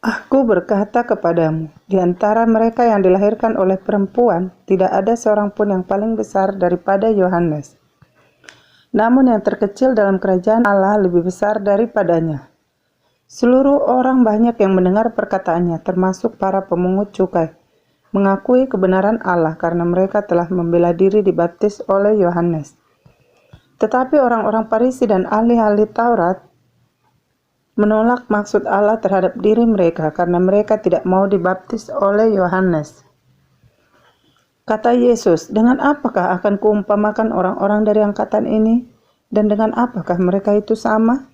Aku berkata kepadamu, di antara mereka yang dilahirkan oleh perempuan, tidak ada seorang pun yang paling besar daripada Yohanes. Namun yang terkecil dalam kerajaan Allah lebih besar daripadanya. Seluruh orang banyak yang mendengar perkataannya, termasuk para pemungut cukai, mengakui kebenaran Allah karena mereka telah membela diri dibaptis oleh Yohanes. Tetapi orang-orang Farisi dan ahli-ahli Taurat menolak maksud Allah terhadap diri mereka karena mereka tidak mau dibaptis oleh Yohanes. Kata Yesus, dengan apakah akan kuumpamakan orang-orang dari angkatan ini? Dan dengan apakah mereka itu sama?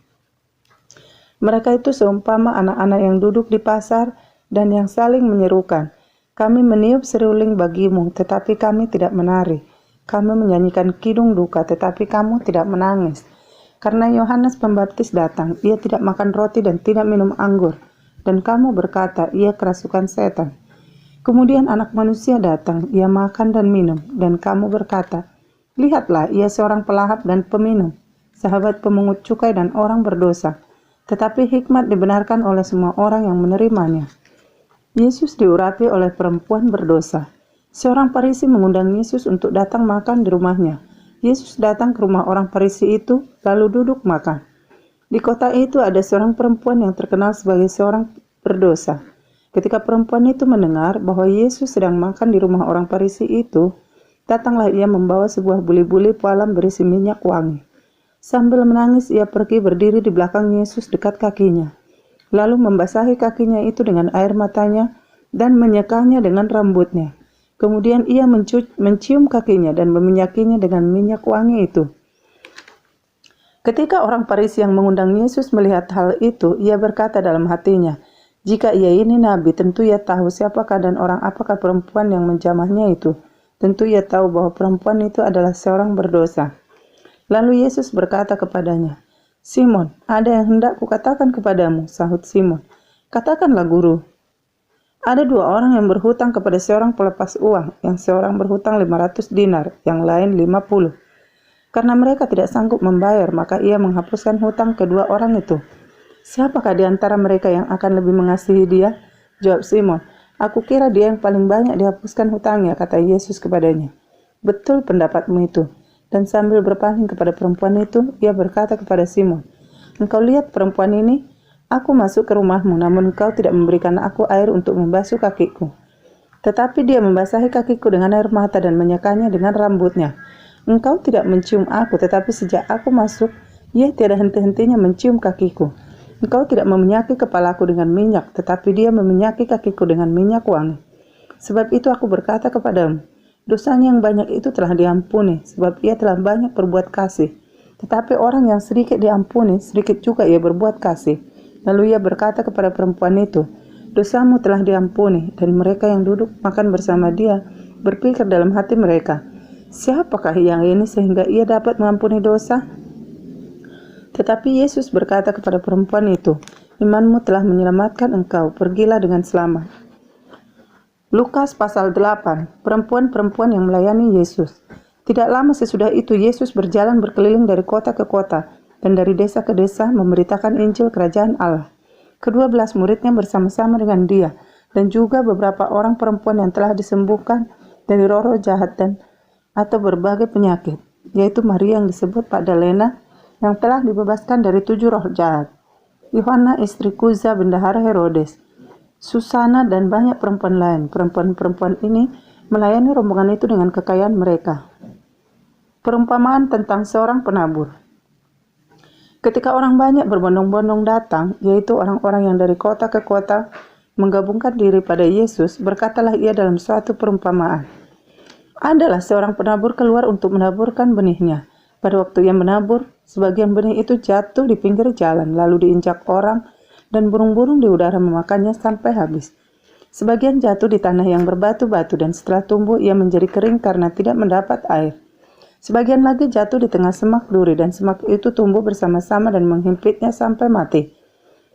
Mereka itu seumpama anak-anak yang duduk di pasar dan yang saling menyerukan, kami meniup seruling bagimu, tetapi kami tidak menari. Kami menyanyikan kidung duka, tetapi kamu tidak menangis. Karena Yohanes Pembaptis datang, ia tidak makan roti dan tidak minum anggur. Dan kamu berkata, ia kerasukan setan. Kemudian anak manusia datang, ia makan dan minum. Dan kamu berkata, lihatlah, ia seorang pelahap dan peminum, sahabat pemungut cukai dan orang berdosa. Tetapi hikmat dibenarkan oleh semua orang yang menerimanya. Yesus diurapi oleh perempuan berdosa. Seorang Farisi mengundang Yesus untuk datang makan di rumahnya. Yesus datang ke rumah orang Farisi itu, lalu duduk makan. Di kota itu ada seorang perempuan yang terkenal sebagai seorang berdosa. Ketika perempuan itu mendengar bahwa Yesus sedang makan di rumah orang Farisi itu, datanglah ia membawa sebuah buli-buli pualam berisi minyak wangi. Sambil menangis ia pergi berdiri di belakang Yesus dekat kakinya, lalu membasahi kakinya itu dengan air matanya dan menyekanya dengan rambutnya. Kemudian ia mencium kakinya dan meminyakinya dengan minyak wangi itu. Ketika orang Farisi yang mengundang Yesus melihat hal itu, ia berkata dalam hatinya, jika ia ini nabi, tentu ia tahu siapakah dan orang apakah perempuan yang menjamahnya itu. Tentu ia tahu bahwa perempuan itu adalah seorang berdosa. Lalu Yesus berkata kepadanya, Simon, ada yang hendak kukatakan kepadamu, sahut Simon. Katakanlah guru. Ada dua orang yang berhutang kepada seorang pelepas uang, yang seorang berhutang 500 dinar, yang lain 50. Karena mereka tidak sanggup membayar, maka ia menghapuskan hutang kedua orang itu. Siapakah di antara mereka yang akan lebih mengasihi dia? Jawab Simon, aku kira dia yang paling banyak dihapuskan hutangnya, kata Yesus kepadanya. Betul pendapatmu itu. Dan sambil berpaling kepada perempuan itu, ia berkata kepada Simon, engkau lihat perempuan ini? Aku masuk ke rumahmu, namun engkau tidak memberikan aku air untuk membasuh kakiku. Tetapi dia membasahi kakiku dengan air mata dan menyekanya dengan rambutnya. Engkau tidak mencium aku, tetapi sejak aku masuk, ia tiada henti-hentinya mencium kakiku. Engkau tidak meminyaki kepalaku dengan minyak, tetapi dia meminyaki kakiku dengan minyak wangi. Sebab itu aku berkata kepadamu, dosanya yang banyak itu telah diampuni, sebab ia telah banyak berbuat kasih. Tetapi orang yang sedikit diampuni, sedikit juga ia berbuat kasih. Lalu ia berkata kepada perempuan itu, dosamu telah diampuni. Dan mereka yang duduk makan bersama dia berpikir dalam hati mereka, siapakah yang ini sehingga ia dapat mengampuni dosa? Tetapi Yesus berkata kepada perempuan itu, imanmu telah menyelamatkan engkau, pergilah dengan selamat. Lukas pasal 8, perempuan-perempuan yang melayani Yesus. Tidak lama sesudah itu Yesus berjalan berkeliling dari kota ke kota dan dari desa ke desa memberitakan Injil Kerajaan Allah. Kedua-belas muridnya bersama-sama dengan dia, dan juga beberapa orang perempuan yang telah disembuhkan dari roh-roh jahat atau berbagai penyakit, yaitu Maria yang disebut Magdalena, yang telah dibebaskan dari 7 roh jahat, Yohana istri Kuza bendahara Herodes, Susana dan banyak perempuan lain. Perempuan-perempuan ini melayani rombongan itu dengan kekayaan mereka. Perumpamaan tentang seorang penabur. Ketika orang banyak berbondong-bondong datang, yaitu orang-orang yang dari kota ke kota menggabungkan diri pada Yesus, berkatalah ia dalam suatu perumpamaan. Adalah seorang penabur keluar untuk menaburkan benihnya. Pada waktu ia menabur, sebagian benih itu jatuh di pinggir jalan, lalu diinjak orang, dan burung-burung di udara memakannya sampai habis. Sebagian jatuh di tanah yang berbatu-batu, dan setelah tumbuh ia menjadi kering karena tidak mendapat air. Sebagian lagi jatuh di tengah semak duri, dan semak itu tumbuh bersama-sama dan menghimpitnya sampai mati.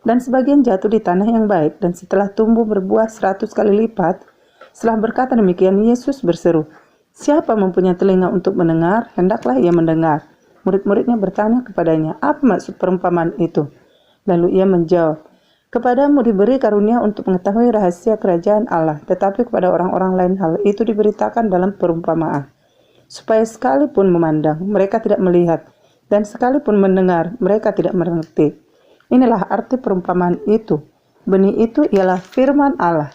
Dan sebagian jatuh di tanah yang baik, dan setelah tumbuh berbuah 100 kali lipat. Setelah berkata demikian, Yesus berseru, siapa mempunyai telinga untuk mendengar, hendaklah ia mendengar. Murid-muridnya bertanya kepadanya, apa maksud perumpamaan itu? Lalu ia menjawab, Kepadamu diberi karunia untuk mengetahui rahasia kerajaan Allah, tetapi kepada orang-orang lain hal itu diberitakan dalam perumpamaan, supaya sekalipun memandang, mereka tidak melihat, dan sekalipun mendengar, mereka tidak mengerti. Inilah arti perumpamaan itu. Benih itu ialah firman Allah.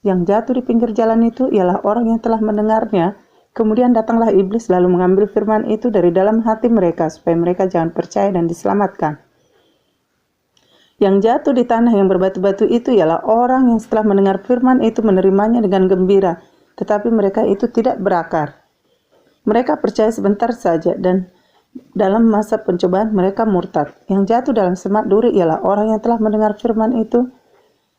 Yang jatuh di pinggir jalan itu ialah orang yang telah mendengarnya. Kemudian datanglah iblis lalu mengambil firman itu dari dalam hati mereka, supaya mereka jangan percaya dan diselamatkan. Yang jatuh di tanah yang berbatu-batu itu ialah orang yang setelah mendengar firman itu menerimanya dengan gembira, tetapi mereka itu tidak berakar. Mereka percaya sebentar saja dan dalam masa pencobaan mereka murtad. Yang jatuh dalam semak duri ialah orang yang telah mendengar firman itu,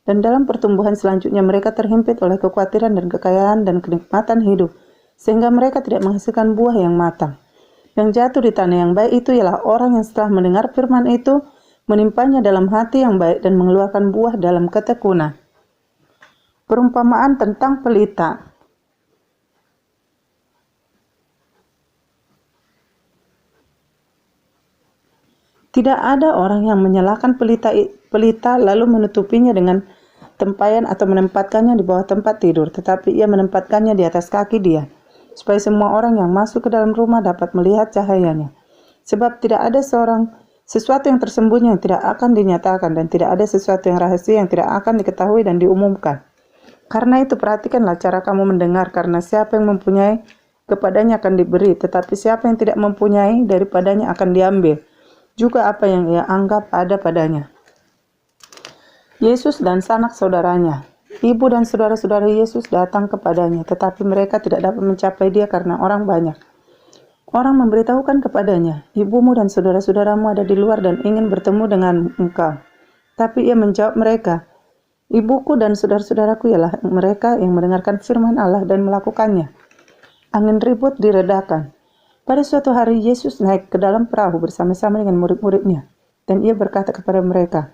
dan dalam pertumbuhan selanjutnya mereka terhimpit oleh kekhawatiran dan kekayaan dan kenikmatan hidup, sehingga mereka tidak menghasilkan buah yang matang. Yang jatuh di tanah yang baik itu ialah orang yang setelah mendengar firman itu, menimpanya dalam hati yang baik dan mengeluarkan buah dalam ketekunan. Perumpamaan tentang pelita. Tidak ada orang yang menyalakan pelita lalu menutupinya dengan tempayan atau menempatkannya di bawah tempat tidur, tetapi ia menempatkannya di atas kaki dia, supaya semua orang yang masuk ke dalam rumah dapat melihat cahayanya. Sebab tidak ada sesuatu yang tersembunyi yang tidak akan dinyatakan, dan tidak ada sesuatu yang rahasia yang tidak akan diketahui dan diumumkan. Karena itu perhatikanlah cara kamu mendengar, karena siapa yang mempunyai, kepadanya akan diberi, tetapi siapa yang tidak mempunyai, daripadanya akan diambil juga apa yang ia anggap ada padanya. Yesus dan sanak saudaranya. Ibu dan saudara-saudara Yesus datang kepadanya, tetapi mereka tidak dapat mencapai dia karena orang banyak. Orang memberitahukan kepadanya, ibumu dan saudara-saudaramu ada di luar dan ingin bertemu dengan engkau. Tapi ia menjawab mereka, ibuku dan saudara-saudaraku ialah mereka yang mendengarkan firman Allah dan melakukannya. Angin ribut diredakan. Pada suatu hari Yesus naik ke dalam perahu bersama-sama dengan murid-muridnya, dan ia berkata kepada mereka,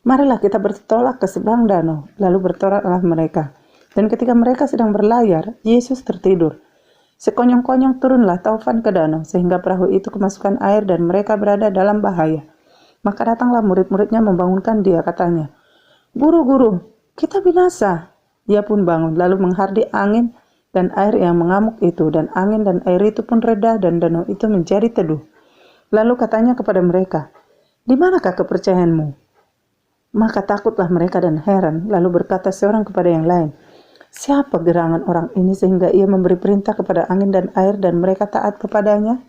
marilah kita bertolak ke seberang danau. Lalu bertolaklah mereka. Dan ketika mereka sedang berlayar, Yesus tertidur. Sekonyong-konyong turunlah taufan ke danau, sehingga perahu itu kemasukan air dan mereka berada dalam bahaya. Maka datanglah murid-muridnya membangunkan dia, katanya, Guru, Guru, kita binasa. Ia pun bangun, lalu menghardik angin dan air yang mengamuk itu, dan angin dan air itu pun reda, dan danau itu menjadi teduh. Lalu katanya kepada mereka, di manakah kepercayaanmu? Maka takutlah mereka dan heran, lalu berkata seorang kepada yang lain, siapa gerangan orang ini sehingga ia memberi perintah kepada angin dan air dan mereka taat kepadanya?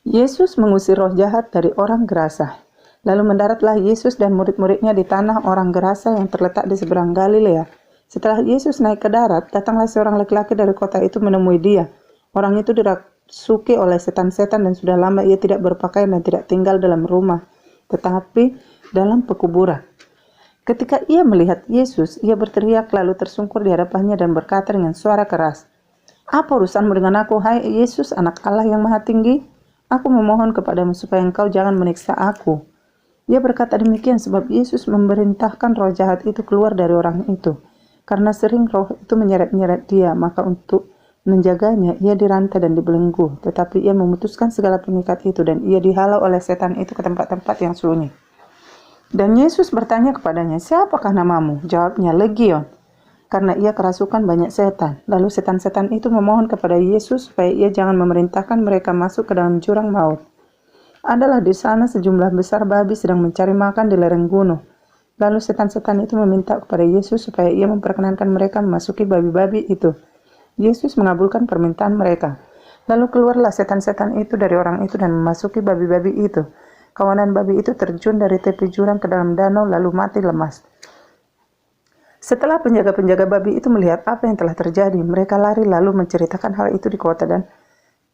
Yesus mengusir roh jahat dari orang gerasa. Lalu mendaratlah Yesus dan murid-muridnya di tanah orang gerasa yang terletak di seberang Galilea. Setelah Yesus naik ke darat, datanglah seorang laki-laki dari kota itu menemui dia. Orang itu dirasuki oleh setan-setan dan sudah lama ia tidak berpakaian dan tidak tinggal dalam rumah, tetapi dalam pekuburan. Ketika ia melihat Yesus, ia berteriak lalu tersungkur di hadapannya dan berkata dengan suara keras, apa urusanmu dengan aku, hai Yesus, anak Allah yang maha tinggi? Aku memohon kepadamu supaya engkau jangan menyiksa aku. Ia berkata demikian sebab Yesus memerintahkan roh jahat itu keluar dari orang itu. Karena sering roh itu menyeret-nyeret dia, maka untuk menjaganya ia dirantai dan dibelenggu. Tetapi ia memutuskan segala pengikat itu dan ia dihalau oleh setan itu ke tempat-tempat yang sunyi. Dan Yesus bertanya kepadanya, siapakah namamu? Jawabnya, Legion, karena ia kerasukan banyak setan. Lalu setan-setan itu memohon kepada Yesus supaya ia jangan memerintahkan mereka masuk ke dalam jurang maut. Adalah di sana sejumlah besar babi sedang mencari makan di lereng gunung. Lalu setan-setan itu meminta kepada Yesus supaya ia memperkenankan mereka memasuki babi-babi itu. Yesus mengabulkan permintaan mereka. Lalu keluarlah setan-setan itu dari orang itu dan memasuki babi-babi itu. Kawanan babi itu terjun dari tepi jurang ke dalam danau lalu mati lemas. Setelah penjaga-penjaga babi itu melihat apa yang telah terjadi, mereka lari lalu menceritakan hal itu di kota dan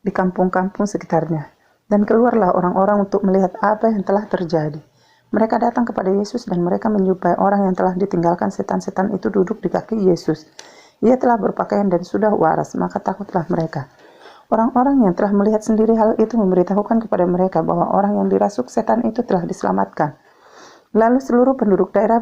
di kampung-kampung sekitarnya. Dan keluarlah orang-orang untuk melihat apa yang telah terjadi. Mereka datang kepada Yesus dan mereka menjumpai orang yang telah ditinggalkan setan-setan itu duduk di kaki Yesus. Ia telah berpakaian dan sudah waras, maka takutlah mereka. Orang-orang yang telah melihat sendiri hal itu memberitahukan kepada mereka bahwa orang yang dirasuk setan itu telah diselamatkan. Lalu seluruh penduduk daerah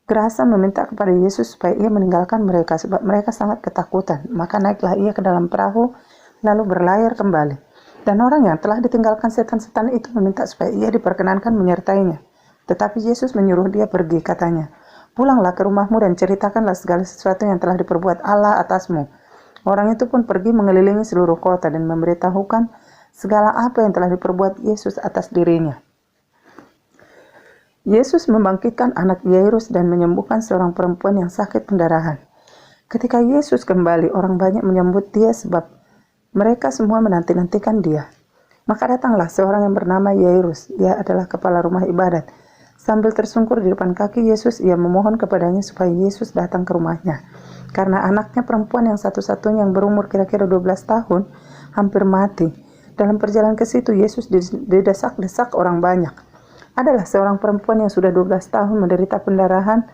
gerasa meminta kepada Yesus supaya ia meninggalkan mereka sebab mereka sangat ketakutan. Maka naiklah ia ke dalam perahu lalu berlayar kembali. Dan orang yang telah ditinggalkan setan-setan itu meminta supaya ia diperkenankan menyertainya. Tetapi Yesus menyuruh dia pergi, katanya, "Pulanglah ke rumahmu dan ceritakanlah segala sesuatu yang telah diperbuat Allah atasmu." Orang itu pun pergi mengelilingi seluruh kota dan memberitahukan segala apa yang telah diperbuat Yesus atas dirinya. Yesus membangkitkan anak Yairus dan menyembuhkan seorang perempuan yang sakit pendarahan. Ketika Yesus kembali, orang banyak menyambut dia sebab mereka semua menanti-nantikan dia. Maka datanglah seorang yang bernama Yairus. Ia adalah kepala rumah ibadat. Sambil tersungkur di depan kaki Yesus, ia memohon kepadanya supaya Yesus datang ke rumahnya. Karena anaknya perempuan yang satu-satunya yang berumur kira-kira 12 tahun, hampir mati. Dalam perjalanan ke situ, Yesus didesak-desak orang banyak. Adalah seorang perempuan yang sudah 12 tahun menderita pendarahan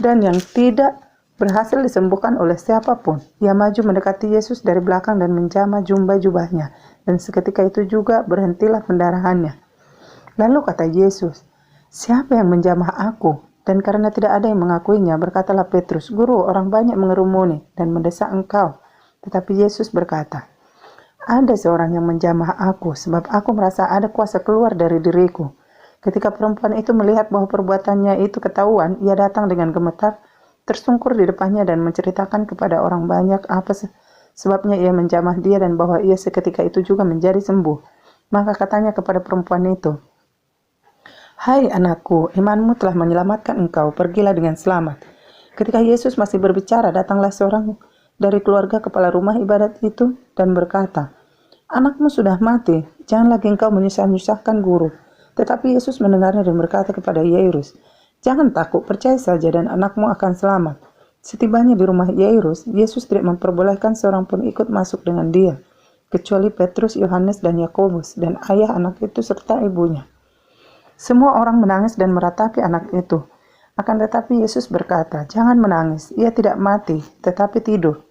dan yang tidak berhasil disembuhkan oleh siapapun. Ia maju mendekati Yesus dari belakang dan menjamah jubahnya, dan seketika itu juga berhentilah pendarahannya. Lalu kata Yesus, "Siapa yang menjamah aku?" Dan karena tidak ada yang mengakuinya, berkatalah Petrus, "Guru, orang banyak mengerumuni dan mendesak engkau." Tetapi Yesus berkata, "Ada seorang yang menjamah aku, sebab aku merasa ada kuasa keluar dari diriku." Ketika perempuan itu melihat bahwa perbuatannya itu ketahuan, ia datang dengan gemetar, tersungkur di depannya dan menceritakan kepada orang banyak apa sebabnya ia menjamah dia dan bahwa ia seketika itu juga menjadi sembuh. Maka katanya kepada perempuan itu, "Hai anakku, imanmu telah menyelamatkan engkau, pergilah dengan selamat." Ketika Yesus masih berbicara, datanglah seorang dari keluarga kepala rumah ibadat itu dan berkata, "Anakmu sudah mati, jangan lagi engkau menyusah-nyusahkan guru." Tetapi Yesus mendengarnya dan berkata kepada Yairus, "Jangan takut, percaya saja dan anakmu akan selamat." Setibanya di rumah Yairus, Yesus tidak memperbolehkan seorang pun ikut masuk dengan dia, kecuali Petrus, Yohanes, dan Yakobus, dan ayah anak itu serta ibunya. Semua orang menangis dan meratapi anak itu. Akan tetapi Yesus berkata, "Jangan menangis, ia tidak mati, tetapi tidur."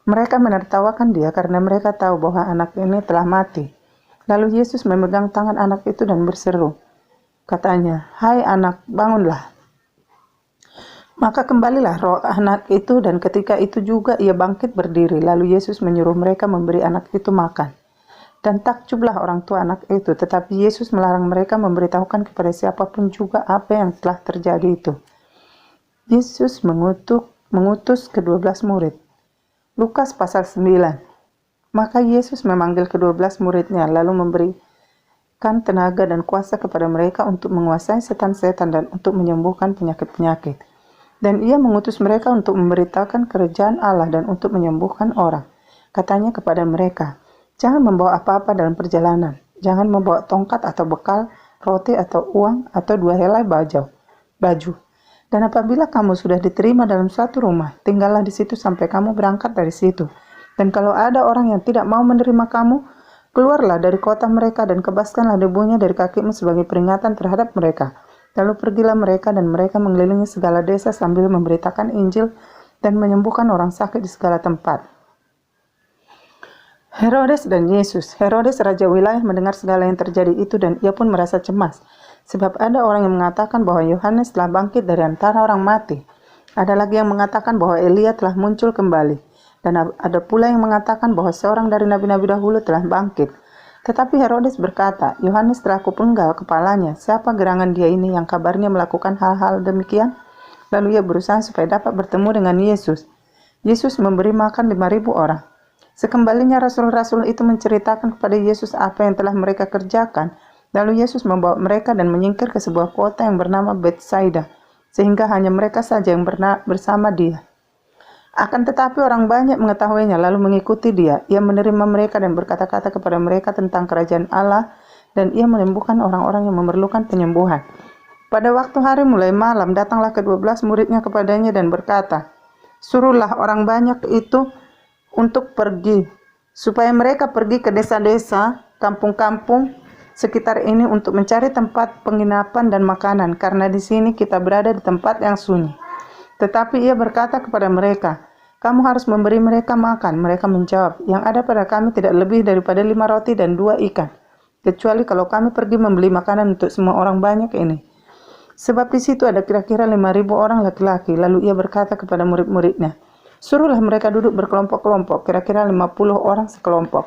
Mereka menertawakan dia karena mereka tahu bahwa anak ini telah mati. Lalu Yesus memegang tangan anak itu dan berseru. Katanya, "Hai anak, bangunlah." Maka kembalilah roh anak itu dan ketika itu juga ia bangkit berdiri. Lalu Yesus menyuruh mereka memberi anak itu makan. Dan takjublah orang tua anak itu, tetapi Yesus melarang mereka memberitahukan kepada siapapun juga apa yang telah terjadi itu. Yesus mengutus ke-12 murid. Lukas pasal 9. Maka Yesus memanggil ke-12 muridnya, lalu memberikan tenaga dan kuasa kepada mereka untuk menguasai setan-setan dan untuk menyembuhkan penyakit-penyakit. Dan ia mengutus mereka untuk memberitakan kerajaan Allah dan untuk menyembuhkan orang. Katanya kepada mereka, "Jangan membawa apa-apa dalam perjalanan. Jangan membawa tongkat atau bekal, roti atau uang, atau 2 helai baju. Dan apabila kamu sudah diterima dalam suatu rumah, tinggallah di situ sampai kamu berangkat dari situ. Dan kalau ada orang yang tidak mau menerima kamu, keluarlah dari kota mereka dan kebaskanlah debunya dari kakimu sebagai peringatan terhadap mereka." Lalu pergilah mereka dan mereka mengelilingi segala desa sambil memberitakan Injil dan menyembuhkan orang sakit di segala tempat. Herodes dan Yesus. Herodes raja wilayah mendengar segala yang terjadi itu dan ia pun merasa cemas. Sebab ada orang yang mengatakan bahwa Yohanes telah bangkit dari antara orang mati. Ada lagi yang mengatakan bahwa Elia telah muncul kembali. Dan ada pula yang mengatakan bahwa seorang dari nabi-nabi dahulu telah bangkit. Tetapi Herodes berkata, "Yohanes telah kupenggal kepalanya. Siapa gerangan dia ini yang kabarnya melakukan hal-hal demikian?" Lalu ia berusaha supaya dapat bertemu dengan Yesus. Yesus memberi makan 5.000 orang. Sekembalinya rasul-rasul itu menceritakan kepada Yesus apa yang telah mereka kerjakan. Lalu Yesus membawa mereka dan menyingkir ke sebuah kota yang bernama Betsaida, sehingga hanya mereka saja yang bersama dia. Akan tetapi orang banyak mengetahuinya lalu mengikuti dia. Ia menerima mereka dan berkata-kata kepada mereka tentang kerajaan Allah dan ia menyembuhkan orang-orang yang memerlukan penyembuhan. Pada waktu hari mulai malam datanglah ke-12 muridnya kepadanya dan berkata, "Suruhlah orang banyak itu untuk pergi, supaya mereka pergi ke desa-desa, kampung-kampung sekitar ini untuk mencari tempat penginapan dan makanan, karena di sini kita berada di tempat yang sunyi." Tetapi ia berkata kepada mereka, "Kamu harus memberi mereka makan." Mereka menjawab, "Yang ada pada kami tidak lebih daripada 5 roti dan 2 ikan, kecuali kalau kami pergi membeli makanan untuk semua orang banyak ini." Sebab di situ ada kira-kira 5.000 orang laki-laki. Lalu ia berkata kepada murid-muridnya, "Suruhlah mereka duduk berkelompok-kelompok, kira-kira 50 orang sekelompok."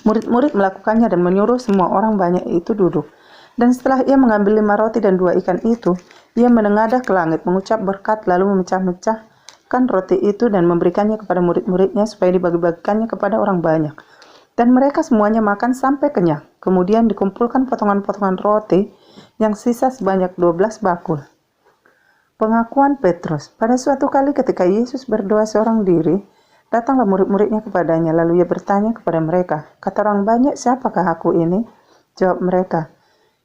Murid-murid melakukannya dan menyuruh semua orang banyak itu duduk. Dan setelah ia mengambil 5 roti dan 2 ikan itu, ia menengadah ke langit, mengucap berkat, lalu memecah-mecahkan roti itu dan memberikannya kepada murid-muridnya supaya dibagi-bagikannya kepada orang banyak. Dan mereka semuanya makan sampai kenyang. Kemudian dikumpulkan potongan-potongan roti yang sisa sebanyak 12 bakul. Pengakuan Petrus. Pada suatu kali ketika Yesus berdoa seorang diri, datanglah murid-muridnya kepadanya, lalu ia bertanya kepada mereka, "Kata orang banyak, siapakah aku ini?" Jawab mereka,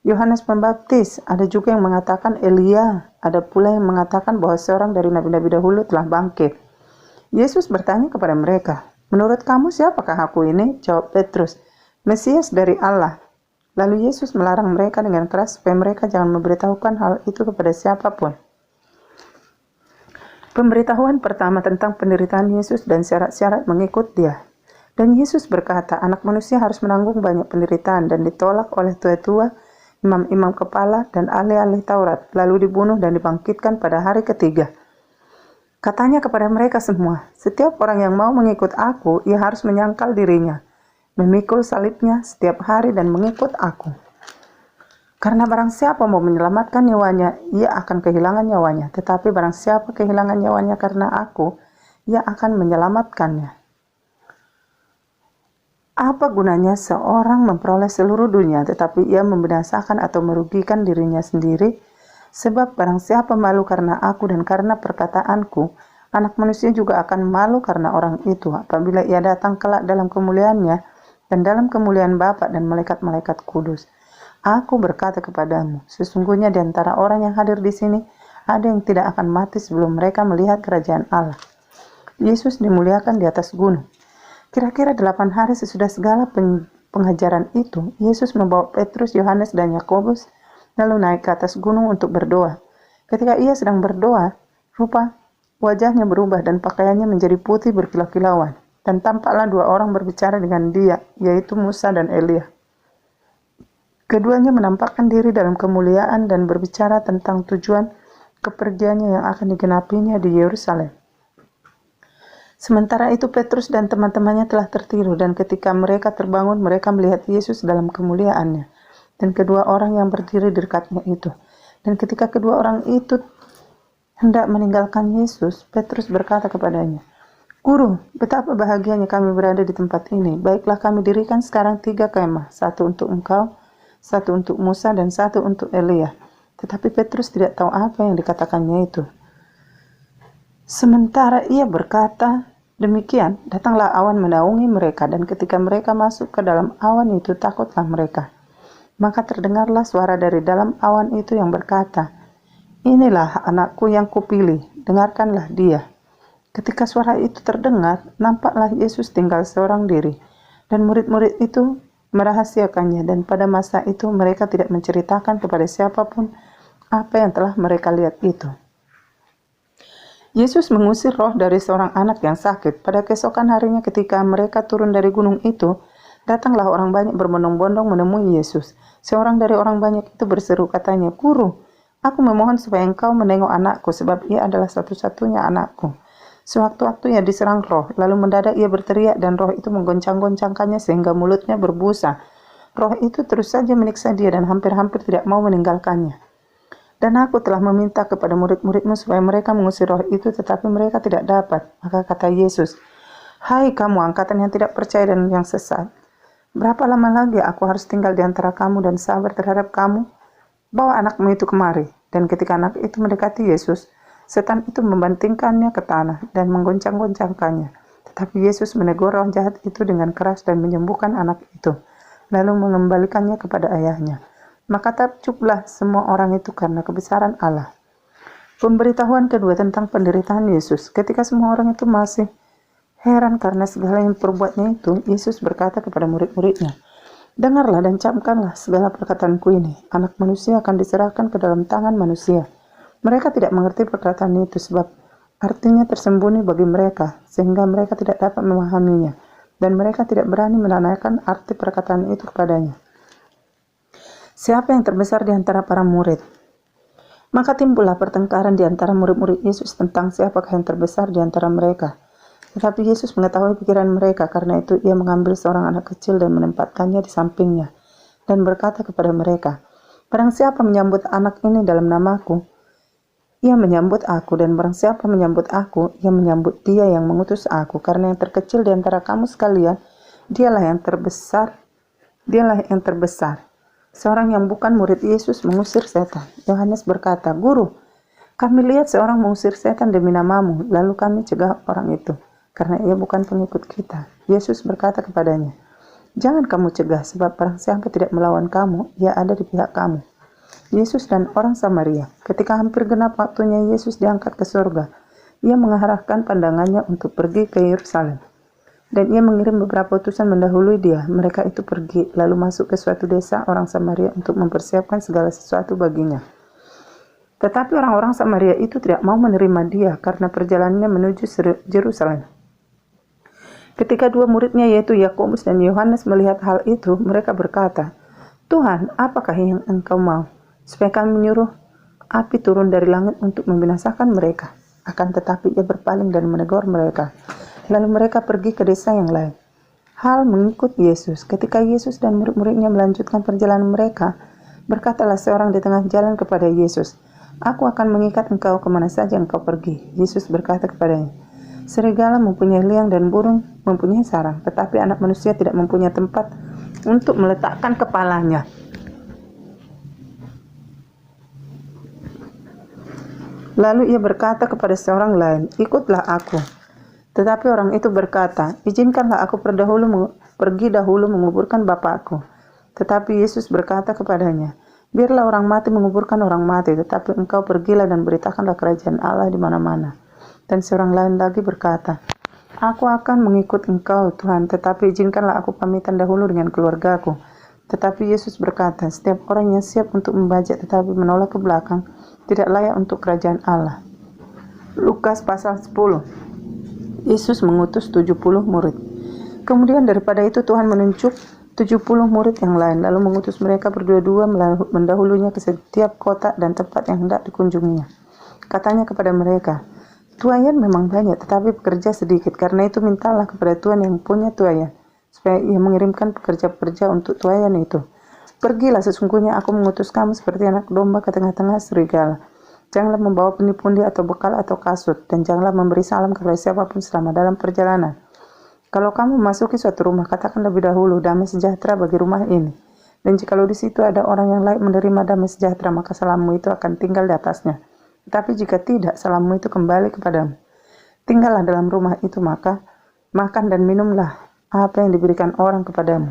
"Yohanes Pembaptis, ada juga yang mengatakan Elia, ada pula yang mengatakan bahwa seorang dari nabi-nabi dahulu telah bangkit." Yesus bertanya kepada mereka, "Menurut kamu siapakah aku ini?" Jawab Petrus, "Mesias dari Allah." Lalu Yesus melarang mereka dengan keras supaya mereka jangan memberitahukan hal itu kepada siapapun. Pemberitahuan pertama tentang penderitaan Yesus dan syarat-syarat mengikut Dia. Dan Yesus berkata, Anak Manusia harus menanggung banyak penderitaan dan ditolak oleh tua-tua, imam-imam kepala, dan ahli-ahli Taurat, lalu dibunuh dan dibangkitkan pada hari ketiga. Katanya kepada mereka semua, "Setiap orang yang mau mengikut aku, ia harus menyangkal dirinya, memikul salibnya setiap hari dan mengikut aku. Karena barang siapa mau menyelamatkan nyawanya, ia akan kehilangan nyawanya. Tetapi barang siapa kehilangan nyawanya karena aku, ia akan menyelamatkannya." Apa gunanya seorang memperoleh seluruh dunia, tetapi ia membinasakan atau merugikan dirinya sendiri? Sebab barang siapa malu karena aku dan karena perkataanku, Anak Manusia juga akan malu karena orang itu apabila ia datang kelak dalam kemuliaannya dan dalam kemuliaan Bapa dan malaikat-malaikat kudus. Aku berkata kepadamu, sesungguhnya di antara orang yang hadir di sini, ada yang tidak akan mati sebelum mereka melihat kerajaan Allah. Yesus dimuliakan di atas gunung. Kira-kira 8 hari sesudah segala pengajaran itu, Yesus membawa Petrus, Yohanes, dan Yakobus lalu naik ke atas gunung untuk berdoa. Ketika ia sedang berdoa, rupa wajahnya berubah dan pakaiannya menjadi putih berkilau-kilauan. Dan tampaklah 2 orang berbicara dengan dia, yaitu Musa dan Elia. Keduanya menampakkan diri dalam kemuliaan dan berbicara tentang tujuan kepergiannya yang akan digenapinya di Yerusalem. Sementara itu Petrus dan teman-temannya telah tertidur, dan ketika mereka terbangun, mereka melihat Yesus dalam kemuliaannya dan kedua orang yang berdiri di dekatnya itu. Dan ketika kedua orang itu hendak meninggalkan Yesus, Petrus berkata kepadanya, "Guru, betapa bahagianya kami berada di tempat ini. Baiklah kami dirikan sekarang 3 kemah, 1 untuk engkau, 1 untuk Musa, dan 1 untuk Elia." Tetapi Petrus tidak tahu apa yang dikatakannya itu. Sementara ia berkata demikian, datanglah awan menaungi mereka, dan ketika mereka masuk ke dalam awan itu, takutlah mereka. Maka terdengarlah suara dari dalam awan itu yang berkata, "Inilah anakku yang kupilih, dengarkanlah dia." Ketika suara itu terdengar, nampaklah Yesus tinggal seorang diri, dan murid-murid itu merahasiakannya, dan pada masa itu mereka tidak menceritakan kepada siapapun apa yang telah mereka lihat itu. Yesus mengusir roh dari seorang anak yang sakit. Pada keesokan harinya ketika mereka turun dari gunung itu, datanglah orang banyak berbondong-bondong menemui Yesus. Seorang dari orang banyak itu berseru, katanya, "Guru, aku memohon supaya engkau menengok anakku, sebab ia adalah satu-satunya anakku. Sewaktu-waktu ia diserang roh, lalu mendadak ia berteriak dan roh itu menggoncang-goncangkannya sehingga mulutnya berbusa. Roh itu terus saja menyiksa dia dan hampir-hampir tidak mau meninggalkannya. Dan aku telah meminta kepada murid-muridmu supaya mereka mengusir roh itu, tetapi mereka tidak dapat." Maka kata Yesus, "Hai kamu angkatan yang tidak percaya dan yang sesat. Berapa lama lagi aku harus tinggal di antara kamu dan sabar terhadap kamu? Bawa anakmu itu kemari." Dan ketika anak itu mendekati Yesus, setan itu membantingkannya ke tanah dan menggoncang-goncangkannya. Tetapi Yesus menegur roh jahat itu dengan keras dan menyembuhkan anak itu, lalu mengembalikannya kepada ayahnya. Maka takjublah semua orang itu karena kebesaran Allah. Pemberitahuan kedua tentang penderitaan Yesus. Ketika semua orang itu masih heran karena segala yang diperbuatnya itu, Yesus berkata kepada murid-muridnya, "Dengarlah dan camkanlah segala perkataanku ini. Anak Manusia akan diserahkan ke dalam tangan manusia." Mereka tidak mengerti perkataan itu sebab artinya tersembunyi bagi mereka, sehingga mereka tidak dapat memahaminya, dan mereka tidak berani menanyakan arti perkataan itu kepadanya. Siapa yang terbesar di antara para murid? Maka timbullah pertengkaran di antara murid-murid Yesus tentang siapakah yang terbesar di antara mereka. Tetapi Yesus mengetahui pikiran mereka, karena itu ia mengambil seorang anak kecil dan menempatkannya di sampingnya, dan berkata kepada mereka, Barang siapa menyambut anak ini dalam namaku, ia menyambut aku, dan barang siapa menyambut aku, ia menyambut dia yang mengutus aku. Karena yang terkecil di antara kamu sekalian, dialah yang terbesar. Seorang yang bukan murid Yesus mengusir setan. Yohanes berkata, "Guru, kami lihat seorang mengusir setan demi namamu, lalu kami cegah orang itu, karena ia bukan pengikut kita." Yesus berkata kepadanya, "Jangan kamu cegah, sebab barang siapa tidak melawan kamu, ia ada di pihak kamu." Yesus dan orang Samaria. Ketika hampir genap waktunya Yesus diangkat ke surga, ia mengarahkan pandangannya untuk pergi ke Yerusalem. Dan ia mengirim beberapa utusan mendahului dia. Mereka itu pergi, lalu masuk ke suatu desa orang Samaria untuk mempersiapkan segala sesuatu baginya. Tetapi orang-orang Samaria itu tidak mau menerima dia karena perjalanannya menuju Yerusalem. Ketika dua muridnya yaitu Yakobus dan Yohanes melihat hal itu, mereka berkata, "Tuhan, apakah yang Engkau mau? Supaya kami menyuruh api turun dari langit untuk membinasakan mereka?" Akan tetapi ia berpaling dan menegur mereka. Lalu mereka pergi ke desa yang lain. Hal mengikut Yesus. Ketika Yesus dan murid-muridnya melanjutkan perjalanan mereka, berkatalah seorang di tengah jalan kepada Yesus, "Aku akan mengikat engkau kemana saja engkau pergi." Yesus berkata kepadanya, "Serigala mempunyai liang dan burung mempunyai sarang, tetapi anak manusia tidak mempunyai tempat untuk meletakkan kepalanya." Lalu ia berkata kepada seorang lain, "Ikutlah aku." Tetapi orang itu berkata, "Izinkanlah aku pergi dahulu menguburkan bapakku." Tetapi Yesus berkata kepadanya, "Biarlah orang mati menguburkan orang mati, tetapi engkau pergilah dan beritakanlah kerajaan Allah di mana-mana." Dan seorang lain lagi berkata, "Aku akan mengikut engkau, Tuhan, tetapi izinkanlah aku pamitan dahulu dengan keluargaku." Tetapi Yesus berkata, "Setiap orang yang siap untuk membajak tetapi menolak ke belakang, tidak layak untuk kerajaan Allah." Lukas pasal 10. Yesus mengutus 70 murid. Kemudian daripada itu Tuhan menunjuk 70 murid yang lain, lalu mengutus mereka berdua-dua mendahulunya ke setiap kota dan tempat yang hendak dikunjunginya. Katanya kepada mereka, "Tuayan memang banyak, tetapi pekerja sedikit. Karena itu mintalah kepada Tuhan yang punya tuayan, supaya ia mengirimkan pekerja-pekerja untuk tuayan itu. Pergilah, sesungguhnya aku mengutus kamu seperti anak domba ke tengah-tengah serigala. Janganlah membawa pundi-pundi atau bekal atau kasut, dan janganlah memberi salam kepada siapapun selama dalam perjalanan. Kalau kamu memasuki suatu rumah, katakan lebih dahulu, 'Damai sejahtera bagi rumah ini.' Dan jikalau di situ ada orang yang layak menerima damai sejahtera, maka salammu itu akan tinggal di atasnya. Tetapi jika tidak, salammu itu kembali kepadamu. Tinggallah dalam rumah itu, maka makan dan minumlah apa yang diberikan orang kepadamu.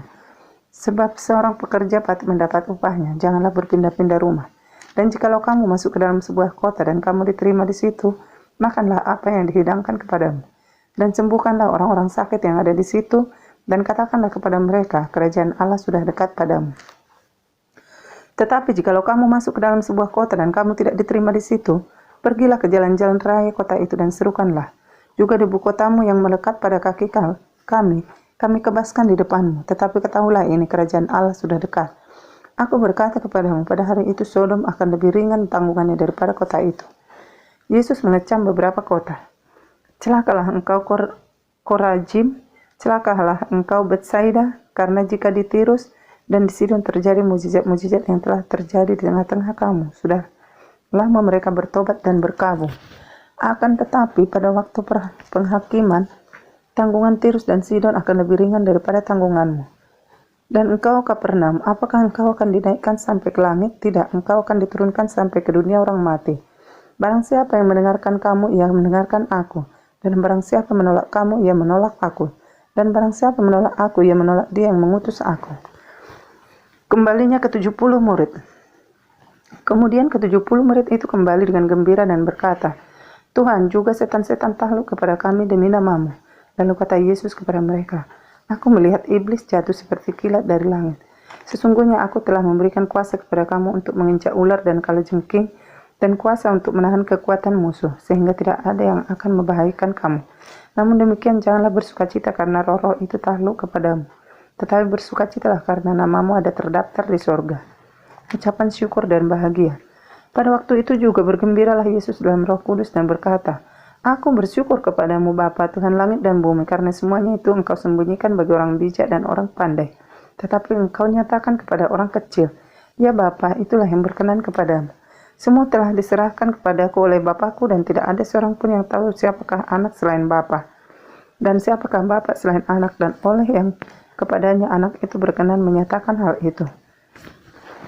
Sebab seorang pekerja patut mendapat upahnya. Janganlah berpindah-pindah rumah. Dan jikalau kamu masuk ke dalam sebuah kota dan kamu diterima di situ, makanlah apa yang dihidangkan kepadamu. Dan sembuhkanlah orang-orang sakit yang ada di situ, dan katakanlah kepada mereka, kerajaan Allah sudah dekat padamu. Tetapi jikalau kamu masuk ke dalam sebuah kota dan kamu tidak diterima di situ, pergilah ke jalan-jalan raya kota itu dan serukanlah, juga di ibu kotamu yang melekat pada kaki kami kebaskan di depanmu. Tetapi ketahuilah ini, kerajaan Allah sudah dekat. Aku berkata kepadamu, pada hari itu Sodom akan lebih ringan tanggungannya daripada kota itu." Yesus mengecam beberapa kota. "Celakalah engkau Korazim, celakalah engkau Betsaida, karena jika di Tirus dan di Sidon terjadi mujizat-mujizat yang telah terjadi di tengah-tengah kamu, sudah lama mereka bertobat dan berkabung. Akan tetapi pada waktu penghakiman, tanggungan Tirus dan Sidon akan lebih ringan daripada tanggunganmu. Dan engkau Kapernaum, apakah engkau akan dinaikkan sampai ke langit? Tidak, engkau akan diturunkan sampai ke dunia orang mati. Barang siapa yang mendengarkan kamu, ia mendengarkan aku. Dan barang siapa menolak kamu, ia menolak aku. Dan barang siapa menolak aku, ia menolak dia yang mengutus aku." Kembalinya ke 70 murid. Kemudian ke-70 murid itu kembali dengan gembira dan berkata, "Tuhan, juga setan-setan takluk kepada kami demi namamu." Lalu kata Yesus kepada mereka, "Aku melihat iblis jatuh seperti kilat dari langit. Sesungguhnya aku telah memberikan kuasa kepada kamu untuk menginjak ular dan kalajengking, dan kuasa untuk menahan kekuatan musuh, sehingga tidak ada yang akan membahayakan kamu. Namun demikian janganlah bersukacita karena roh-roh itu takluk kepadamu, tetapi bersukacitalah karena namamu ada terdaftar di sorga." Ucapan syukur dan bahagia. Pada waktu itu juga bergembiralah Yesus dalam Roh Kudus dan berkata, "Aku bersyukur kepadamu Bapa, Tuhan langit dan bumi, karena semuanya itu engkau sembunyikan bagi orang bijak dan orang pandai, tetapi engkau nyatakan kepada orang kecil. Ya Bapa, itulah yang berkenan kepadamu. Semua telah diserahkan kepadaku oleh Bapakku dan tidak ada seorang pun yang tahu siapakah anak selain Bapa. Dan siapakah Bapa selain anak dan oleh yang kepadanya anak itu berkenan menyatakan hal itu.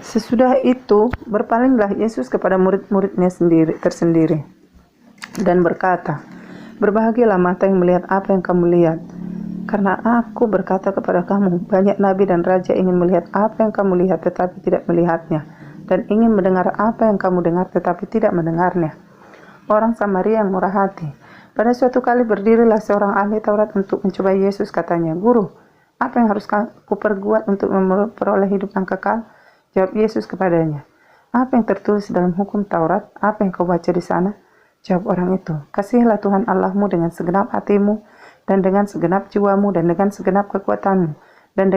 Sesudah itu berpalinglah Yesus kepada murid-muridnya tersendiri dan berkata, "Berbahagialah mata yang melihat apa yang kamu lihat. Karena aku berkata kepada kamu, banyak nabi dan raja ingin melihat apa yang kamu lihat tetapi tidak melihatnya, dan ingin mendengar apa yang kamu dengar tetapi tidak mendengarnya." Orang Samaria yang murah hati. Pada suatu kali berdirilah seorang ahli Taurat untuk mencoba Yesus, katanya, "Guru, apa yang harus aku perbuat untuk memperoleh hidup yang kekal?" Jawab Yesus kepadanya, "Apa yang tertulis dalam hukum Taurat? Apa yang kau baca di sana?" Jawab orang itu, "Kasihilah Tuhan Allahmu dengan segenap hatimu, dan dengan segenap jiwamu, dan dengan segenap kekuatanmu, dan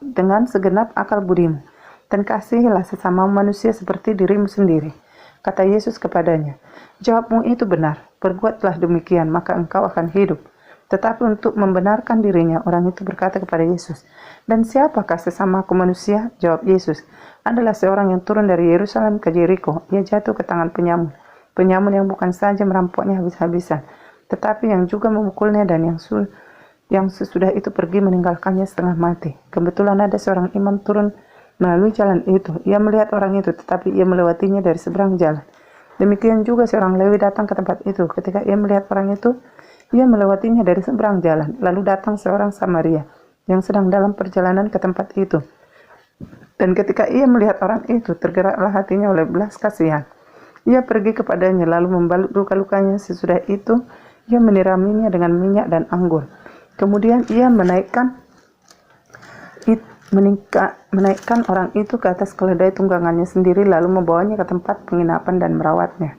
dengan segenap akal budimu. Dan kasihilah sesama manusia seperti dirimu sendiri." Kata Yesus kepadanya, "Jawabmu itu benar, perbuatlah demikian, maka engkau akan hidup." Tetapi untuk membenarkan dirinya, orang itu berkata kepada Yesus, "Dan siapakah sesamaku manusia?" Jawab Yesus, "Adalah seorang yang turun dari Yerusalem ke Yeriko. Ia jatuh ke tangan penyamun yang bukan saja merampoknya habis-habisan, tetapi yang juga memukulnya, dan yang sesudah itu pergi meninggalkannya setengah mati. Kebetulan ada seorang imam turun melalui jalan itu. Ia melihat orang itu, tetapi ia melewatinya dari seberang jalan. Demikian juga seorang Lewi datang ke tempat itu. Ketika ia melihat orang itu, ia melewatinya dari seberang jalan. Lalu datang seorang Samaria yang sedang dalam perjalanan ke tempat itu. Dan ketika ia melihat orang itu, tergeraklah hatinya oleh belas kasihan. Ia pergi kepadanya, lalu membalut luka-lukanya. Sesudah itu, ia menyiraminya dengan minyak dan anggur. Kemudian ia menaikkan orang itu ke atas keledai tunggangannya sendiri, lalu membawanya ke tempat penginapan dan merawatnya.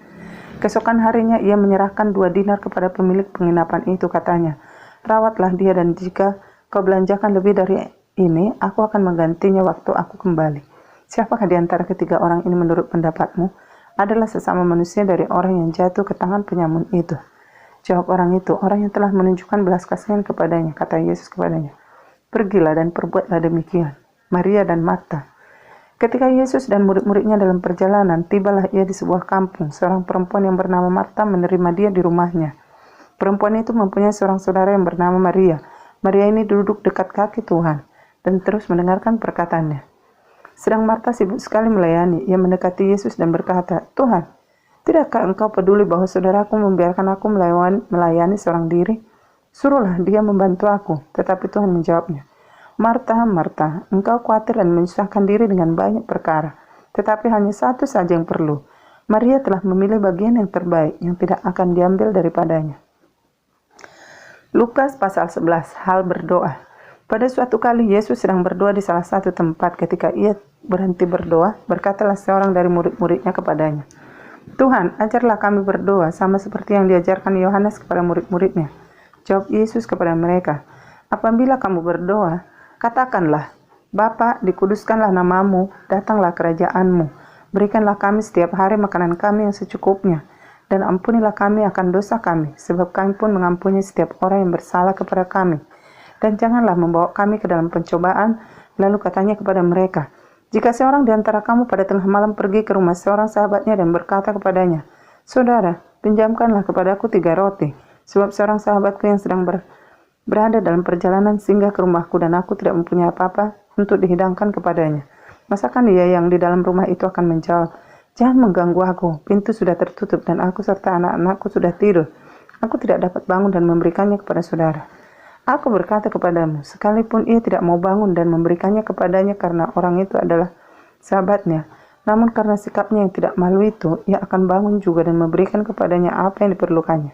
Keesokan harinya ia menyerahkan 2 dinar kepada pemilik penginapan itu, katanya, "Rawatlah dia, dan jika kau belanjakan lebih dari ini, aku akan menggantinya waktu aku kembali." Siapakah di antara ketiga orang ini menurut pendapatmu? Adalah sesama manusia dari orang yang jatuh ke tangan penyamun itu. Jawab orang itu, "Orang yang telah menunjukkan belas kasihan kepadanya." Kata Yesus kepadanya, "Pergilah dan perbuatlah demikian." Maria dan Marta. Ketika Yesus dan murid-muridnya dalam perjalanan, tibalah ia di sebuah kampung. Seorang perempuan yang bernama Marta menerima dia di rumahnya. Perempuan itu mempunyai seorang saudara yang bernama Maria. Maria ini duduk dekat kaki Tuhan dan terus mendengarkan perkataannya. Sedang Marta sibuk sekali melayani. Ia mendekati Yesus dan berkata, "Tuhan, tidakkah engkau peduli bahwa saudaraku membiarkan aku melayani seorang diri? Suruhlah dia membantu aku." Tetapi Tuhan menjawabnya, "Marta, Marta, engkau khawatir dan menyusahkan diri dengan banyak perkara, tetapi hanya satu saja yang perlu. Maria telah memilih bagian yang terbaik, yang tidak akan diambil daripadanya." Lukas pasal 11, hal berdoa. Pada suatu kali Yesus sedang berdoa di salah satu tempat. Ketika ia berhenti berdoa, berkatalah seorang dari murid-muridnya kepadanya, "Tuhan, ajarlah kami berdoa sama seperti yang diajarkan Yohanes kepada murid-muridnya." Jawab Yesus kepada mereka, "Apabila kamu berdoa, katakanlah, Bapa, dikuduskanlah namamu, datanglah kerajaanmu. Berikanlah kami setiap hari makanan kami yang secukupnya, dan ampunilah kami akan dosa kami, sebab kami pun mengampuni setiap orang yang bersalah kepada kami. Dan janganlah membawa kami ke dalam pencobaan." Lalu katanya kepada mereka, "Jika seorang di antara kamu pada tengah malam pergi ke rumah seorang sahabatnya dan berkata kepadanya, 'Saudara, pinjamkanlah kepadaku 3 roti, sebab seorang sahabatku yang sedang berada dalam perjalanan singgah ke rumahku dan aku tidak mempunyai apa-apa untuk dihidangkan kepadanya.' Masakan dia yang di dalam rumah itu akan menjawab, 'Jangan mengganggu aku, pintu sudah tertutup dan aku serta anak-anakku sudah tidur. Aku tidak dapat bangun dan memberikannya kepada saudara.' Aku berkata kepadamu, sekalipun ia tidak mau bangun dan memberikannya kepadanya karena orang itu adalah sahabatnya, namun karena sikapnya yang tidak malu itu, ia akan bangun juga dan memberikan kepadanya apa yang diperlukannya.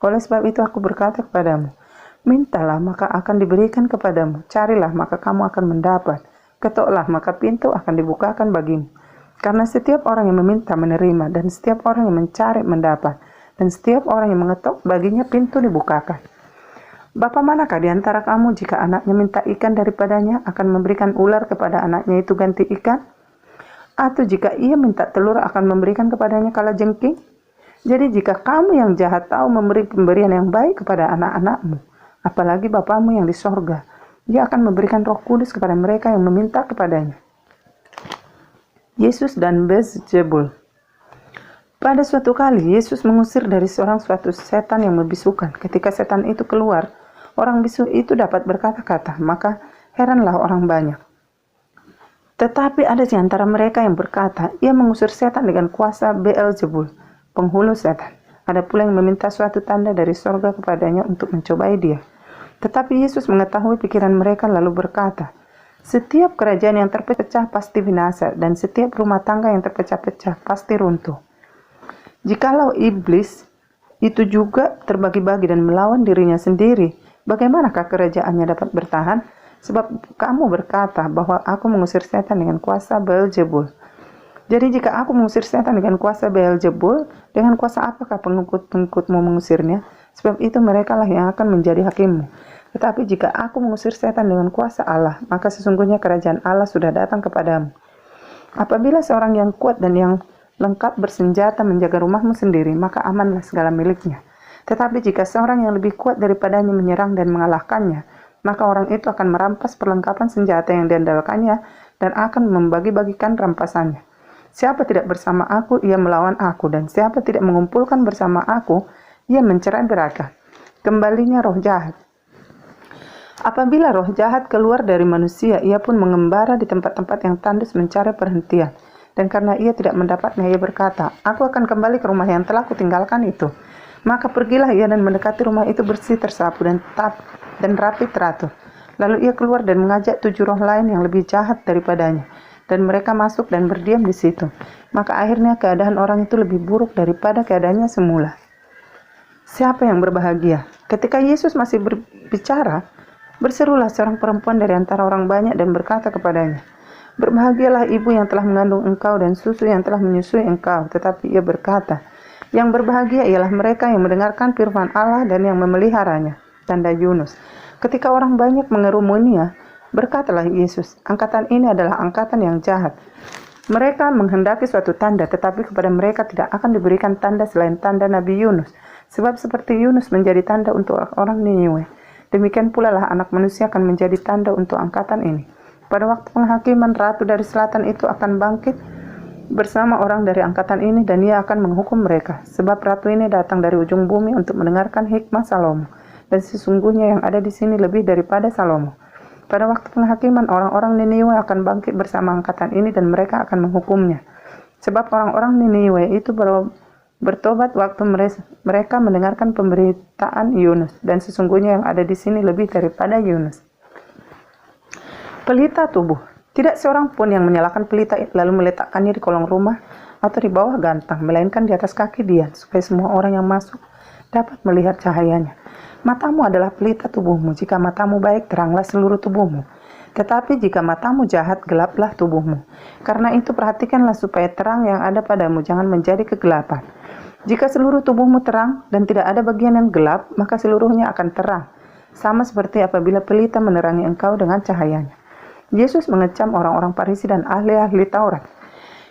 Oleh sebab itu aku berkata kepadamu, mintalah maka akan diberikan kepadamu, carilah maka kamu akan mendapat, ketoklah maka pintu akan dibukakan bagimu. Karena setiap orang yang meminta menerima, dan setiap orang yang mencari mendapat, dan setiap orang yang mengetok baginya pintu dibukakan. Bapa manakah di antara kamu jika anaknya minta ikan daripadanya akan memberikan ular kepada anaknya itu ganti ikan? Atau jika ia minta telur akan memberikan kepadanya kalajengking? Jadi jika kamu yang jahat tahu memberi pemberian yang baik kepada anak-anakmu, apalagi Bapamu yang di sorga, Dia akan memberikan Roh Kudus kepada mereka yang meminta kepadanya." Yesus dan Beelzebul. Pada suatu kali, Yesus mengusir dari suatu setan yang membisukan. Ketika setan itu keluar, orang bisu itu dapat berkata-kata, maka heranlah orang banyak. Tetapi ada di antara mereka yang berkata, ia mengusir setan dengan kuasa Beelzebul, penghulu setan. Ada pula yang meminta suatu tanda dari sorga kepadanya untuk mencobai dia. Tetapi Yesus mengetahui pikiran mereka lalu berkata, setiap kerajaan yang terpecah pasti binasa, dan setiap rumah tangga yang terpecah-pecah pasti runtuh. Jikalau iblis itu juga terbagi-bagi dan melawan dirinya sendiri, bagaimanakah kerajaannya dapat bertahan? Sebab kamu berkata bahwa aku mengusir setan dengan kuasa Beelzebul. Jadi jika aku mengusir setan dengan kuasa Beelzebul, dengan kuasa apakah pengikut-pengikutmu mengusirnya? Sebab itu merekalah yang akan menjadi hakimmu. Tetapi jika aku mengusir setan dengan kuasa Allah, maka sesungguhnya kerajaan Allah sudah datang kepadamu. Apabila seorang yang kuat dan yang lengkap bersenjata menjaga rumahmu sendiri, maka amanlah segala miliknya. Tetapi jika seorang yang lebih kuat daripadanya menyerang dan mengalahkannya, maka orang itu akan merampas perlengkapan senjata yang diandalkannya dan akan membagi-bagikan rampasannya. Siapa tidak bersama aku, ia melawan aku, dan siapa tidak mengumpulkan bersama aku, ia mencerai-beraikan. Kembalinya roh jahat. Apabila roh jahat keluar dari manusia, ia pun mengembara di tempat-tempat yang tandus mencari perhentian. Dan karena ia tidak mendapatnya, ia berkata, aku akan kembali ke rumah yang telah kutinggalkan itu. Maka pergilah ia dan mendekati rumah itu bersih, tersapu, dan rapi teratur. Lalu ia keluar dan mengajak 7 roh lain yang lebih jahat daripadanya. Dan mereka masuk dan berdiam di situ. Maka akhirnya keadaan orang itu lebih buruk daripada keadaannya semula. Siapa yang berbahagia? Ketika Yesus masih berbicara, berserulah seorang perempuan dari antara orang banyak dan berkata kepadanya, berbahagialah ibu yang telah mengandung engkau dan susu yang telah menyusui engkau. Tetapi ia berkata, yang berbahagia ialah mereka yang mendengarkan firman Allah dan yang memeliharanya. Tanda Yunus. Ketika orang banyak mengerumunia, berkatalah Yesus, angkatan ini adalah angkatan yang jahat. Mereka menghendaki suatu tanda, tetapi kepada mereka tidak akan diberikan tanda selain tanda Nabi Yunus. Sebab seperti Yunus menjadi tanda untuk orang Niniwe, demikian pula lah anak manusia akan menjadi tanda untuk angkatan ini. Pada waktu penghakiman, ratu dari selatan itu akan bangkit bersama orang dari angkatan ini dan ia akan menghukum mereka. Sebab ratu ini datang dari ujung bumi untuk mendengarkan hikmah Salomo. Dan sesungguhnya yang ada di sini lebih daripada Salomo. Pada waktu penghakiman, orang-orang Niniwe akan bangkit bersama angkatan ini dan mereka akan menghukumnya. Sebab orang-orang Niniwe itu bertobat waktu mereka mendengarkan pemberitaan Yunus. Dan sesungguhnya yang ada di sini lebih daripada Yunus. Pelita tubuh. Tidak seorang pun yang menyalakan pelita lalu meletakkannya di kolong rumah atau di bawah gantang, melainkan di atas kaki dia, supaya semua orang yang masuk dapat melihat cahayanya. Matamu adalah pelita tubuhmu. Jika matamu baik, teranglah seluruh tubuhmu. Tetapi jika matamu jahat, gelaplah tubuhmu. Karena itu perhatikanlah supaya terang yang ada padamu jangan menjadi kegelapan. Jika seluruh tubuhmu terang dan tidak ada bagian yang gelap, maka seluruhnya akan terang. Sama seperti apabila pelita menerangi engkau dengan cahayanya. Yesus mengecam orang-orang Farisi dan ahli-ahli Taurat.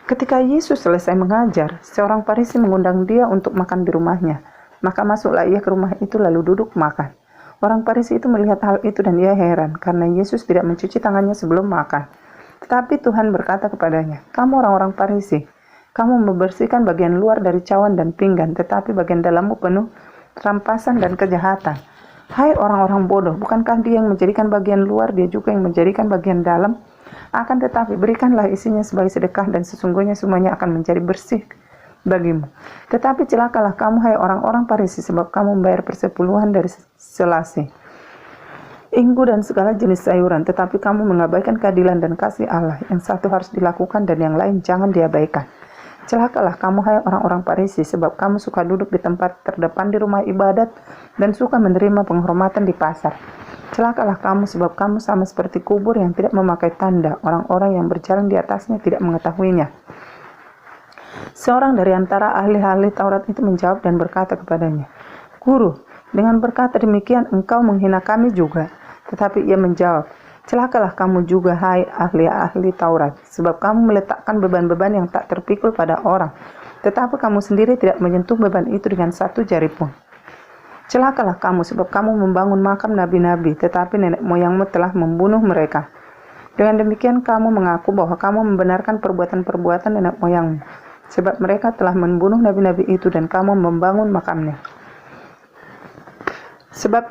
Ketika Yesus selesai mengajar, seorang Farisi mengundang dia untuk makan di rumahnya. Maka masuklah ia ke rumah itu lalu duduk makan. Orang Farisi itu melihat hal itu dan ia heran karena Yesus tidak mencuci tangannya sebelum makan. Tetapi Tuhan berkata kepadanya, kamu orang-orang Farisi, kamu membersihkan bagian luar dari cawan dan pinggan, tetapi bagian dalammu penuh rampasan dan kejahatan. Hai orang-orang bodoh, bukankah dia yang menjadikan bagian luar, dia juga yang menjadikan bagian dalam? Akan tetapi berikanlah isinya sebagai sedekah dan sesungguhnya semuanya akan menjadi bersih bagimu. Tetapi celakalah kamu hai orang-orang Farisi, sebab kamu membayar persepuluhan dari selasi, inggu dan segala jenis sayuran, tetapi kamu mengabaikan keadilan dan kasih Allah. Yang satu harus dilakukan dan yang lain jangan diabaikan. Celakalah kamu hai orang-orang Farisi, sebab kamu suka duduk di tempat terdepan di rumah ibadat dan suka menerima penghormatan di pasar. Celakalah kamu, sebab kamu sama seperti kubur yang tidak memakai tanda, orang-orang yang berjalan di atasnya tidak mengetahuinya. Seorang dari antara ahli-ahli Taurat itu menjawab dan berkata kepadanya, Guru, dengan berkata demikian engkau menghina kami juga. Tetapi ia menjawab, celakalah kamu juga hai ahli-ahli Taurat, sebab kamu meletakkan beban-beban yang tak terpikul pada orang, tetapi kamu sendiri tidak menyentuh beban itu dengan satu jari pun. Celakalah kamu, sebab kamu membangun makam nabi-nabi, tetapi nenek moyangmu telah membunuh mereka. Dengan demikian kamu mengaku bahwa kamu membenarkan perbuatan-perbuatan nenek moyangmu, sebab mereka telah membunuh nabi-nabi itu dan kamu membangun makamnya. Sebab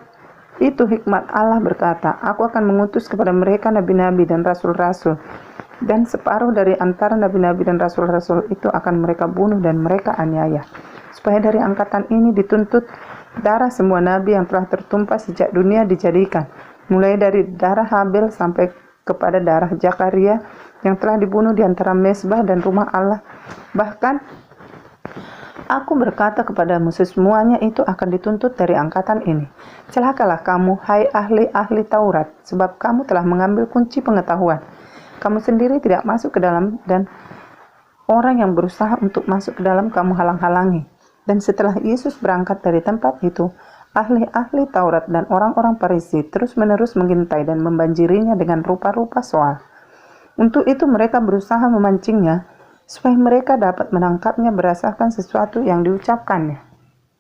itu hikmat Allah berkata, aku akan mengutus kepada mereka nabi-nabi dan rasul-rasul, dan separuh dari antara nabi-nabi dan rasul-rasul itu akan mereka bunuh dan mereka aniaya, supaya dari angkatan ini dituntut darah semua nabi yang telah tertumpah sejak dunia dijadikan, mulai dari darah Habel sampai kepada darah Zakaria yang telah dibunuh di antara mezbah dan rumah Allah. Bahkan aku berkata kepadamu, semuanya itu akan dituntut dari angkatan ini. Celakalah kamu, hai ahli-ahli Taurat, sebab kamu telah mengambil kunci pengetahuan. Kamu sendiri tidak masuk ke dalam, dan orang yang berusaha untuk masuk ke dalam kamu halang-halangi. Dan setelah Yesus berangkat dari tempat itu, ahli-ahli Taurat dan orang-orang Farisi terus-menerus mengintai dan membanjirinya dengan rupa-rupa soal. Untuk itu mereka berusaha memancingnya, supaya mereka dapat menangkapnya berdasarkan sesuatu yang diucapkannya.